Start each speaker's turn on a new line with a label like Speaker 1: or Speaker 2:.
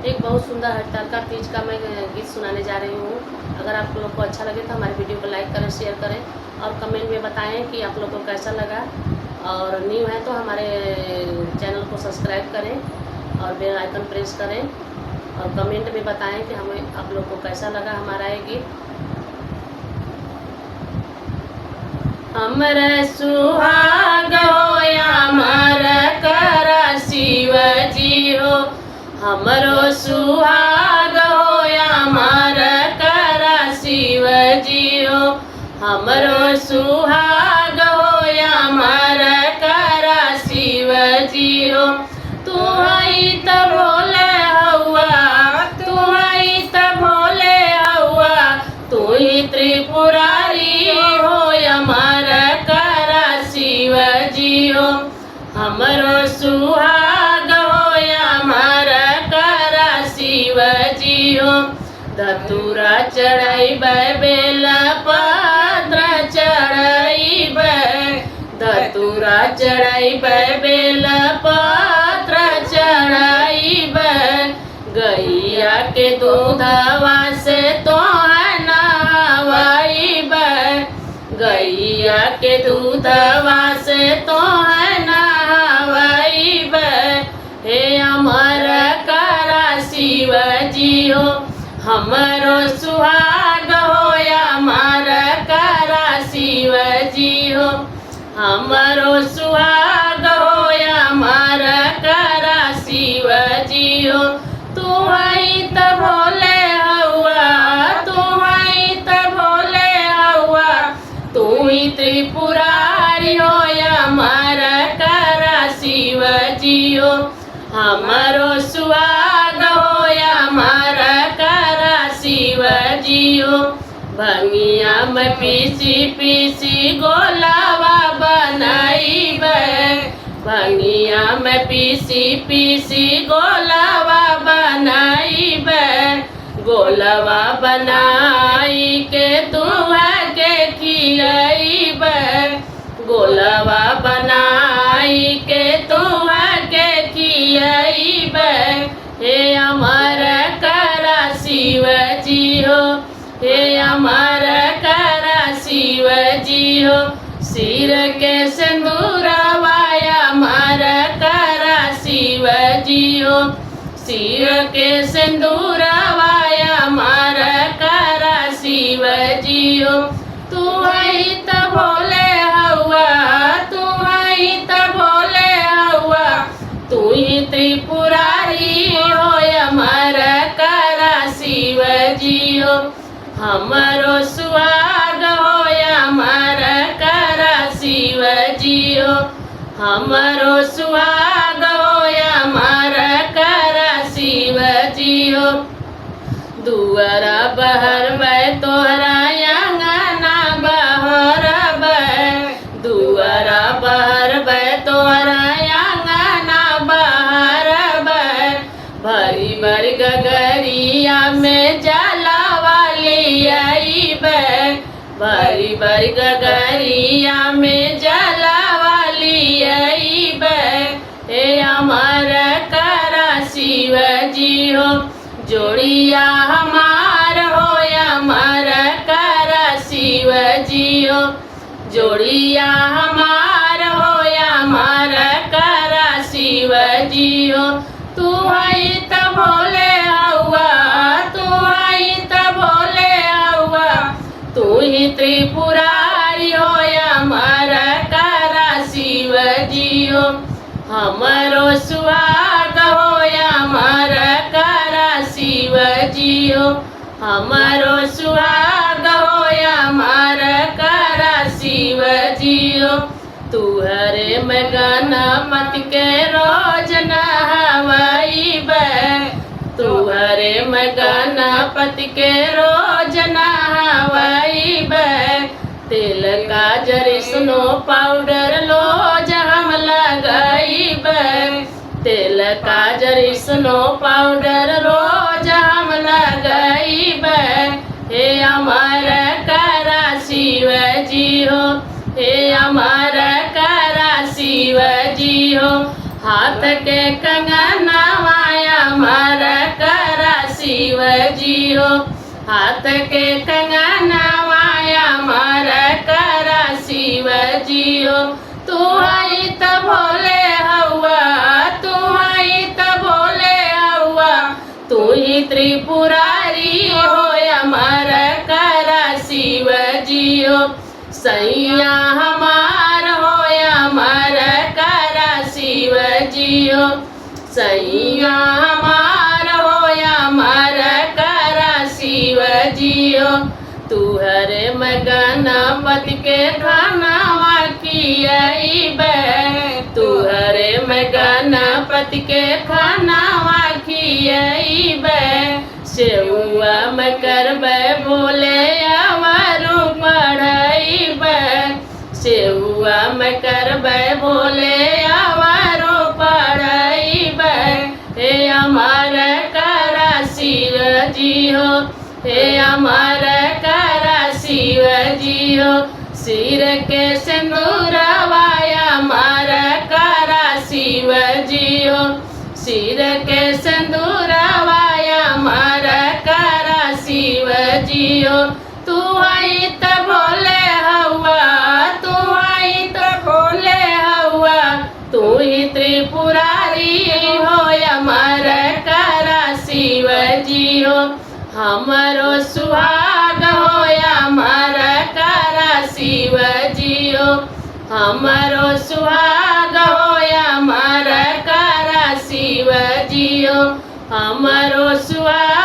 Speaker 1: एक बहुत सुंदर हरितालिका तीज का मैं गीत सुनाने जा रही हूँ। अगर आप लोग को अच्छा लगे तो हमारी वीडियो को लाइक करें, शेयर करें और कमेंट में बताएं कि आप लोग को कैसा लगा। और न्यू है तो हमारे चैनल को सब्सक्राइब करें और बेल आइकन प्रेस करें और कमेंट में बताएं कि हमें आप लोग को कैसा लगा हमारा ये गीत। हमरे सुहाग हो अमर कर शिव जी हो, हमरो सुहाग हो अमर कर शिव जी हो, हमरो सुहाग हो अमर कर शिव जी हो। तू हई त भोले हौआ, तू हई त भोले हौआ, तू ही त्रिपुरारी हो अमर कर शिव जी हो, हमरो सुहाग हो अमर कर शिव जी हो। धतूरा चढ़ाइब बेल पत्र चढ़ाइब, धतूरा चढ़ाइब बेल पत्र चढ़ाइब, गैया के दूधवा से तो नहवाइब, गैया के दूधवा से तो नहवाइब। हे अमर कर शिव जी हो, हमरो सुहाग हो अमर कर शिव जी हो, हमरो सुहाग हो अमर कर शिव जी हो। तू हई त भोले हौआ, तू हई त भोले हौआ, तू ही त्रिपुरारी हो अमर कर शिव जी हो, हमरो सुहाग हो अमर कर शिव जी हो। भंगिया में पीसी पीसी गोलावा बनाइब, भंगिया में पीसी पीसी गोलावा बनाइब, गोलावा बनाई के तू के खियाइब, गोलावा बनाई के तू के खियाइब। हे अमर कर शिव जी हो, हे अमर कर शिव जी हो। सिर के सिंदूरवा अमर कर शिव जी हो, सिर के सिंदूरवा अमर कर शिव जी हो। तू हई त भोले हौआ, तू हई त भोले हौआ, तू ही त्रिपुरारी हो अमर कर शिव जी हो, हमरो सुहाग हो अमर कर शिव जी हो, हमरो सुहाग हो अमर कर शिव जी हो। दुआरा बहरब तोहरा अंगना बहरब, दुआरा बहरब तोहरा अंगना बहरब, भरी भरी गगरिया में जलावा लियाइब, भरी भरी गगरिया में जलावा लियाइब। हे अमर कर शिव जी हो, जोड़िया हमार हो अमर कर शिव जी हो, जोड़िया हमार हो अमर कर शिव जी हो। तू हई त भोले हौआ, तू हई त भोले हौआ, तू ही त्रिपुरारी हो अमर कर शिव जी हो, हमरो सुहाग हो अमर कर शिव जी हो, हमरो सुहाग हो अमर कर शिव जी हो। तुहरे में गणपति के रोज नहवाइब, तुहरे में गणपति के रोज नहवाइब, तेल काजर स्नो पाउडर रोज हम लगाइब, तेल काजर स्नो पाउडर रोज हम लगाइब। हे अमर कर शिव जी हो, हे अमर कर शिव जी हो, हाथ के कंगनवा अमर कर जी हो। हाथ के कंगनवाया मर करा शिव जी हो। तू आई त भोले हवा, तू आई त भोले हवा, तू ही त्रिपुरारी हो अमर करा शिव जी हो। सैया हमार हो अमर करा शिव जी हो। सैया हमार हो अमर करा शिव जी हो। तुहरे में गणपति के खानावा खियाइबे, तुहरे में गणपति के खानावा खियाइबे। सेउआ में करबे भोले अवरु पढ़ाइबे, सेउआ में करबे भोले अवरु पढ़ाइबे। हे अमर करा शिव जी हो, हे अमर करा शिव जी हो। सिर के सिंदूरवाया अमर करा शिव जी हो। सिर के सिंदूरवाया अमर करा शिव जी हो। तू आई त भोले हवा, तू आई त भोले हवा, तू ही त्रिपुरारी हो अमर करा शिव जी हो। हमरो सुहाग हो अमर करा शिव जी हो। हमरो सुहाग हो अमर करा शिव जी हो। हमरो सुहाग